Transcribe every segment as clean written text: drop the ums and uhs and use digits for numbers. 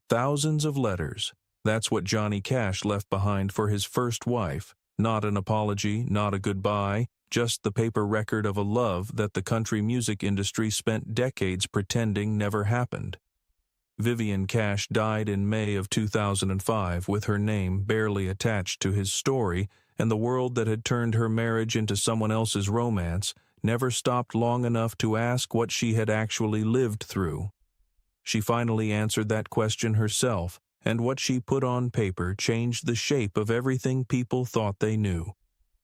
Thousands of letters. That's what Johnny Cash left behind for his first wife. Not an apology, not a goodbye, just the paper record of a love that the country music industry spent decades pretending never happened. Vivian Cash died in May of 2005 with her name barely attached to his story, and the world that had turned her marriage into someone else's romance never stopped long enough to ask what she had actually lived through. She finally answered that question herself, and what she put on paper changed the shape of everything people thought they knew.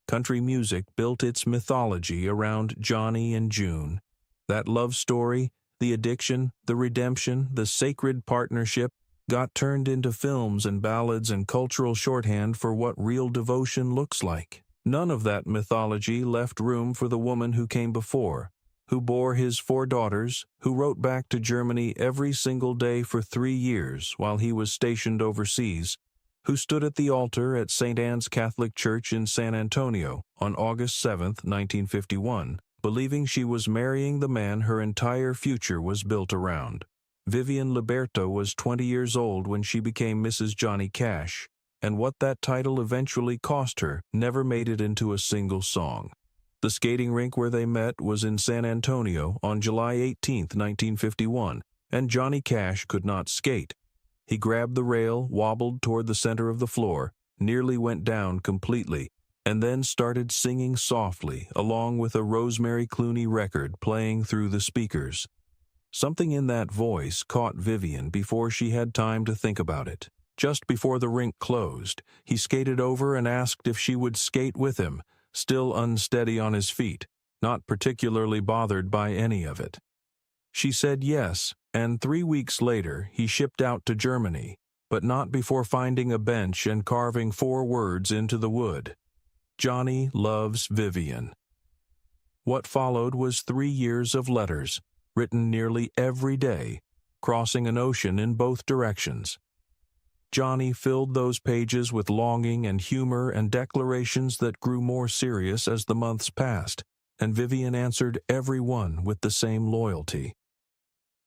Country music built its mythology around Johnny and June. That love story, the addiction, the redemption, the sacred partnership, got turned into films and ballads and cultural shorthand for what real devotion looks like. None of that mythology left room for the woman who came before, who bore his 4 daughters, who wrote back to Germany every single day for 3 years while he was stationed overseas, who stood at the altar at St. Anne's Catholic Church in San Antonio on August 7, 1951, believing she was marrying the man her entire future was built around. Vivian Liberto was 20 years old when she became Mrs. Johnny Cash, and what that title eventually cost her never made it into a single song. The skating rink where they met was in San Antonio on July 18, 1951, and Johnny Cash could not skate. He grabbed the rail, wobbled toward the center of the floor, nearly went down completely, and then started singing softly along with a Rosemary Clooney record playing through the speakers. Something in that voice caught Vivian before she had time to think about it. Just before the rink closed, he skated over and asked if she would skate with him, still unsteady on his feet, not particularly bothered by any of it. She said yes, and 3 weeks later he shipped out to Germany, but not before finding a bench and carving 4 words into the wood. Johnny loves Vivian. What followed was 3 years of letters, written nearly every day, crossing an ocean in both directions. Johnny filled those pages with longing and humor and declarations that grew more serious as the months passed, and Vivian answered every one with the same loyalty.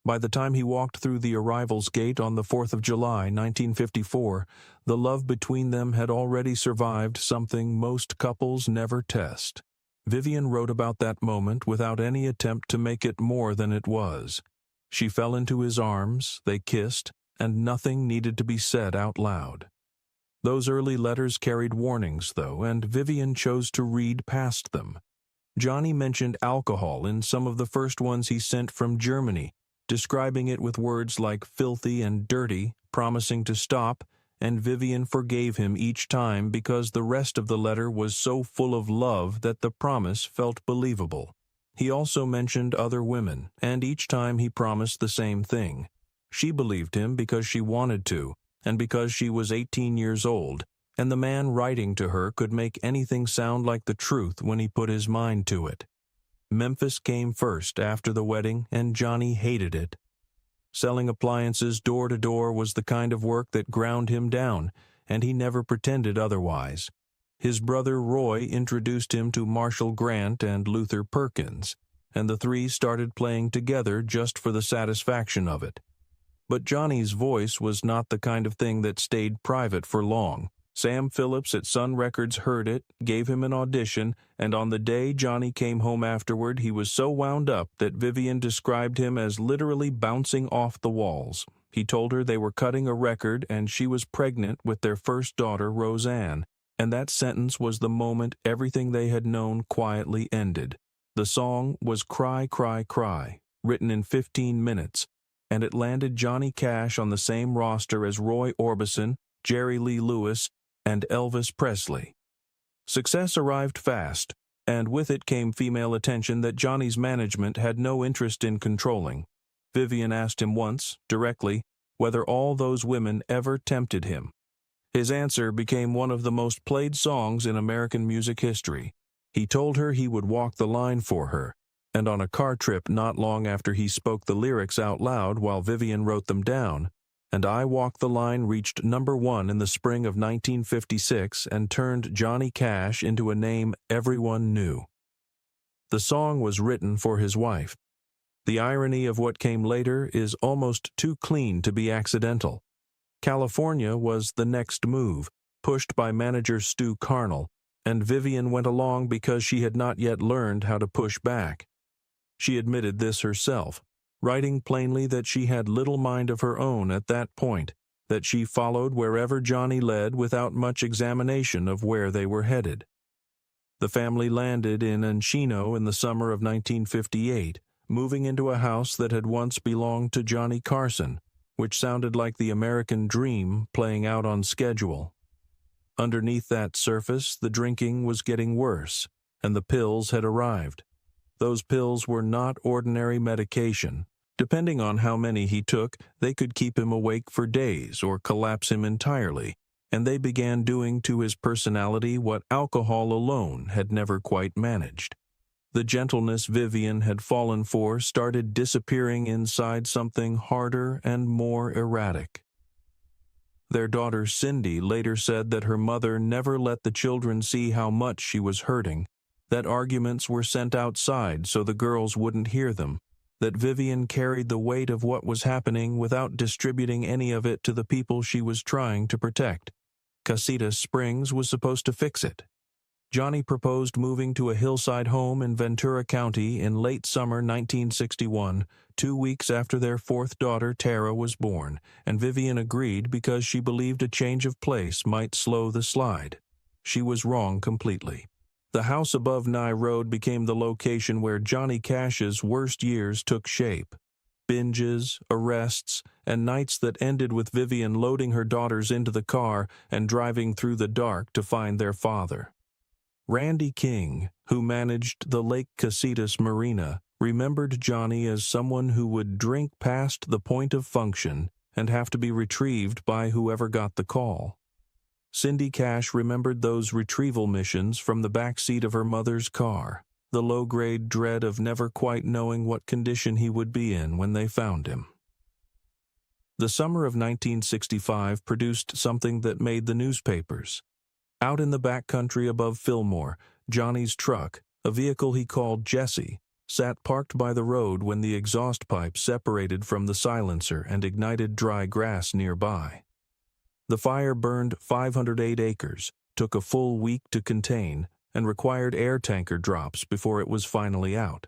By the time he walked through the arrivals gate on the 4th of July, 1954, the love between them had already survived something most couples never test. Vivian wrote about that moment without any attempt to make it more than it was. She fell into his arms, they kissed, and nothing needed to be said out loud. Those early letters carried warnings, though, and Vivian chose to read past them. Johnny mentioned alcohol in some of the first ones he sent from Germany, describing it with words like filthy and dirty, promising to stop, and Vivian forgave him each time because the rest of the letter was so full of love that the promise felt believable. He also mentioned other women, and each time he promised the same thing. She believed him because she wanted to, and because she was 18 years old, and the man writing to her could make anything sound like the truth when he put his mind to it. Memphis came first after the wedding, and Johnny hated it. Selling appliances door to door was the kind of work that ground him down, and he never pretended otherwise. His brother Roy introduced him to Marshall Grant and Luther Perkins, and the 3 started playing together just for the satisfaction of it. But Johnny's voice was not the kind of thing that stayed private for long. Sam Phillips at Sun Records heard it, gave him an audition, and on the day Johnny came home afterward, he was so wound up that Vivian described him as literally bouncing off the walls. He told her they were cutting a record and she was pregnant with their first daughter, Roseanne, and that sentence was the moment everything they had known quietly ended. The song was Cry, Cry, Cry, written in 15 minutes, and it landed Johnny Cash on the same roster as Roy Orbison, Jerry Lee Lewis, and Elvis Presley. Success arrived fast, and with it came female attention that Johnny's management had no interest in controlling. Vivian asked him once, directly, whether all those women ever tempted him. His answer became one of the most played songs in American music history. He told her he would walk the line for her, and on a car trip not long after he spoke the lyrics out loud while Vivian wrote them down, "And I Walk the Line" reached #1 in the spring of 1956 and turned Johnny Cash into a name everyone knew. The song was written for his wife. The irony of what came later is almost too clean to be accidental. California was the next move, pushed by manager Stu Carnell, and Vivian went along because she had not yet learned how to push back. She admitted this herself, writing plainly that she had little mind of her own at that point, that she followed wherever Johnny led without much examination of where they were headed. The family landed in Encino in the summer of 1958, moving into a house that had once belonged to Johnny Carson, which sounded like the American dream playing out on schedule. Underneath that surface, the drinking was getting worse, and the pills had arrived. Those pills were not ordinary medication. Depending on how many he took, they could keep him awake for days or collapse him entirely, and they began doing to his personality what alcohol alone had never quite managed. The gentleness Vivian had fallen for started disappearing inside something harder and more erratic. Their daughter Cindy later said that her mother never let the children see how much she was hurting, that arguments were sent outside so the girls wouldn't hear them, that Vivian carried the weight of what was happening without distributing any of it to the people she was trying to protect. Casitas Springs was supposed to fix it. Johnny proposed moving to a hillside home in Ventura County in late summer 1961, 2 weeks after their fourth daughter Tara was born, and Vivian agreed because she believed a change of place might slow the slide. She was wrong completely. The house above Nye Road became the location where Johnny Cash's worst years took shape. Binges, arrests, and nights that ended with Vivian loading her daughters into the car and driving through the dark to find their father. Randy King, who managed the Lake Casitas Marina, remembered Johnny as someone who would drink past the point of function and have to be retrieved by whoever got the call. Cindy Cash remembered those retrieval missions from the back seat of her mother's car, the low-grade dread of never quite knowing what condition he would be in when they found him. The summer of 1965 produced something that made the newspapers. Out in the backcountry above Fillmore, Johnny's truck, a vehicle he called Jessie, sat parked by the road when the exhaust pipe separated from the silencer and ignited dry grass nearby. The fire burned 508 acres, took a full week to contain, and required air tanker drops before it was finally out.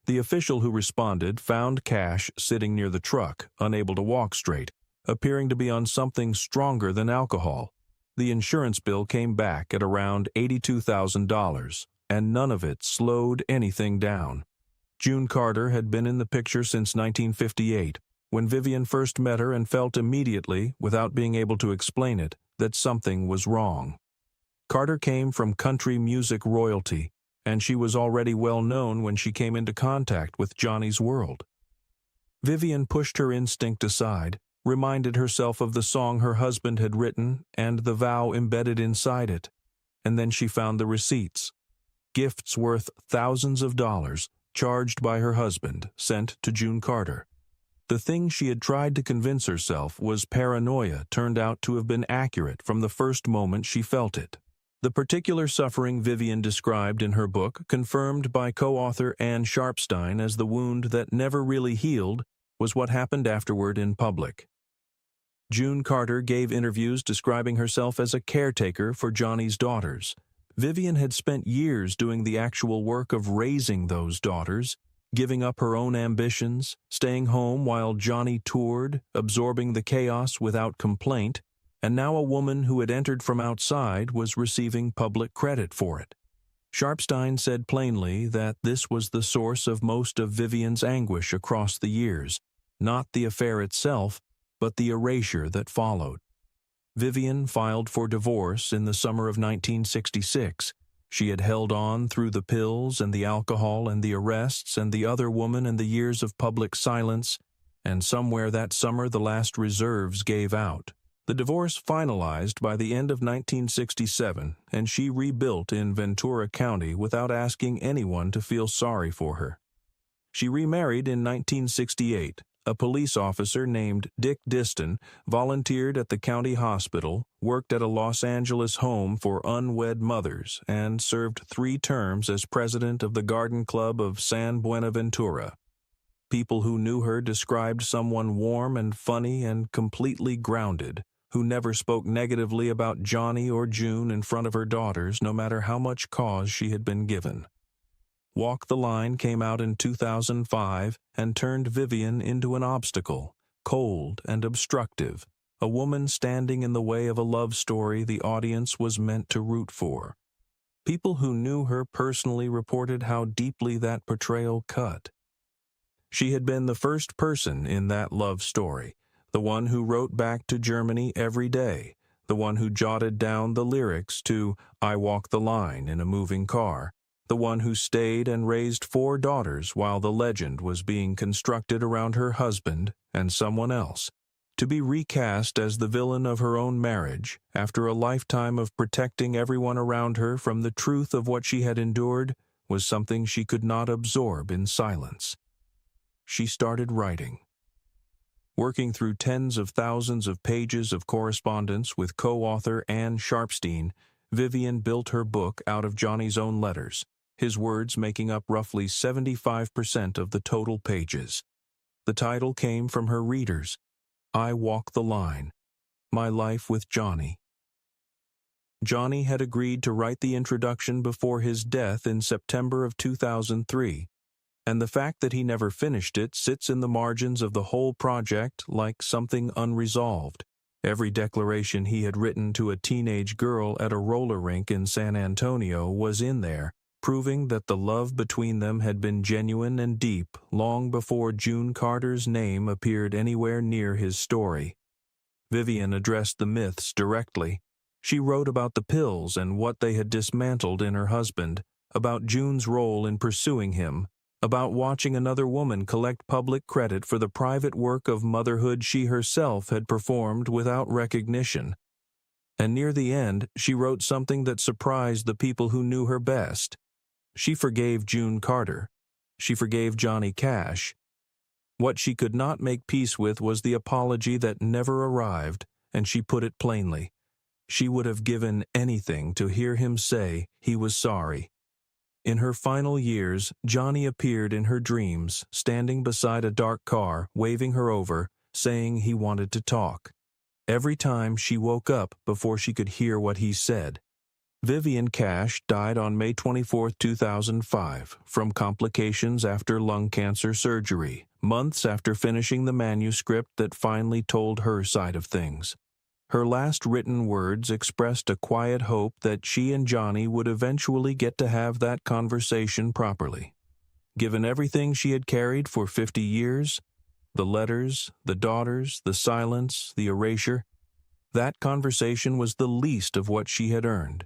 The official who responded found Cash sitting near the truck, unable to walk straight, appearing to be on something stronger than alcohol. The insurance bill came back at around $82,000, and none of it slowed anything down. June Carter had been in the picture since 1958, when Vivian first met her and felt immediately, without being able to explain it, that something was wrong. Carter came from country music royalty, and she was already well known when she came into contact with Johnny's world. Vivian pushed her instinct aside, reminded herself of the song her husband had written and the vow embedded inside it, and then she found the receipts. Gifts worth thousands of dollars, charged by her husband, sent to June Carter. The thing she had tried to convince herself was paranoia turned out to have been accurate from the first moment she felt it. The particular suffering Vivian described in her book, confirmed by co-author Ann Sharpstein as the wound that never really healed, was what happened afterward in public. June Carter gave interviews describing herself as a caretaker for Johnny's daughters. Vivian had spent years doing the actual work of raising those daughters, giving up her own ambitions, staying home while Johnny toured, absorbing the chaos without complaint, and now a woman who had entered from outside was receiving public credit for it. Sharpstein said plainly that this was the source of most of Vivian's anguish across the years, not the affair itself, but the erasure that followed. Vivian filed for divorce in the summer of 1966. She had held on through the pills and the alcohol and the arrests and the other woman and the years of public silence, and somewhere that summer the last reserves gave out. The divorce finalized by the end of 1967, and she rebuilt in Ventura County without asking anyone to feel sorry for her. She remarried in 1968. A police officer named Dick Diston volunteered at the county hospital, worked at a Los Angeles home for unwed mothers, and served 3 terms as president of the Garden Club of San Buenaventura. People who knew her described someone warm and funny and completely grounded, who never spoke negatively about Johnny or June in front of her daughters, no matter how much cause she had been given. Walk the Line came out in 2005 and turned Vivian into an obstacle, cold and obstructive, a woman standing in the way of a love story the audience was meant to root for. People who knew her personally reported how deeply that portrayal cut. She had been the first person in that love story, the one who wrote back to Germany every day, the one who jotted down the lyrics to I Walk the Line in a moving car, the one who stayed and raised 4 daughters while the legend was being constructed around her husband and someone else. To be recast as the villain of her own marriage, after a lifetime of protecting everyone around her from the truth of what she had endured, was something she could not absorb in silence. She started writing. Working through tens of thousands of pages of correspondence with co-author Anne Sharpstein, Vivian built her book out of Johnny's own letters, his words making up roughly 75% of the total pages. The title came from her readers, I Walk the Line, My Life with Johnny. Johnny had agreed to write the introduction before his death in September of 2003, and the fact that he never finished it sits in the margins of the whole project like something unresolved. Every declaration he had written to a teenage girl at a roller rink in San Antonio was in there, proving that the love between them had been genuine and deep long before June Carter's name appeared anywhere near his story. Vivian addressed the myths directly. She wrote about the pills and what they had dismantled in her husband, about June's role in pursuing him, about watching another woman collect public credit for the private work of motherhood she herself had performed without recognition. And near the end, she wrote something that surprised the people who knew her best. She forgave June Carter. She forgave Johnny Cash. What she could not make peace with was the apology that never arrived, and she put it plainly. She would have given anything to hear him say he was sorry. In her final years, Johnny appeared in her dreams, standing beside a dark car, waving her over, saying he wanted to talk. Every time she woke up before she could hear what he said. Vivian Cash died on May 24, 2005, from complications after lung cancer surgery, months after finishing the manuscript that finally told her side of things. Her last written words expressed a quiet hope that she and Johnny would eventually get to have that conversation properly. Given everything she had carried for 50 years, the letters, the daughters, the silence, the erasure, that conversation was the least of what she had earned.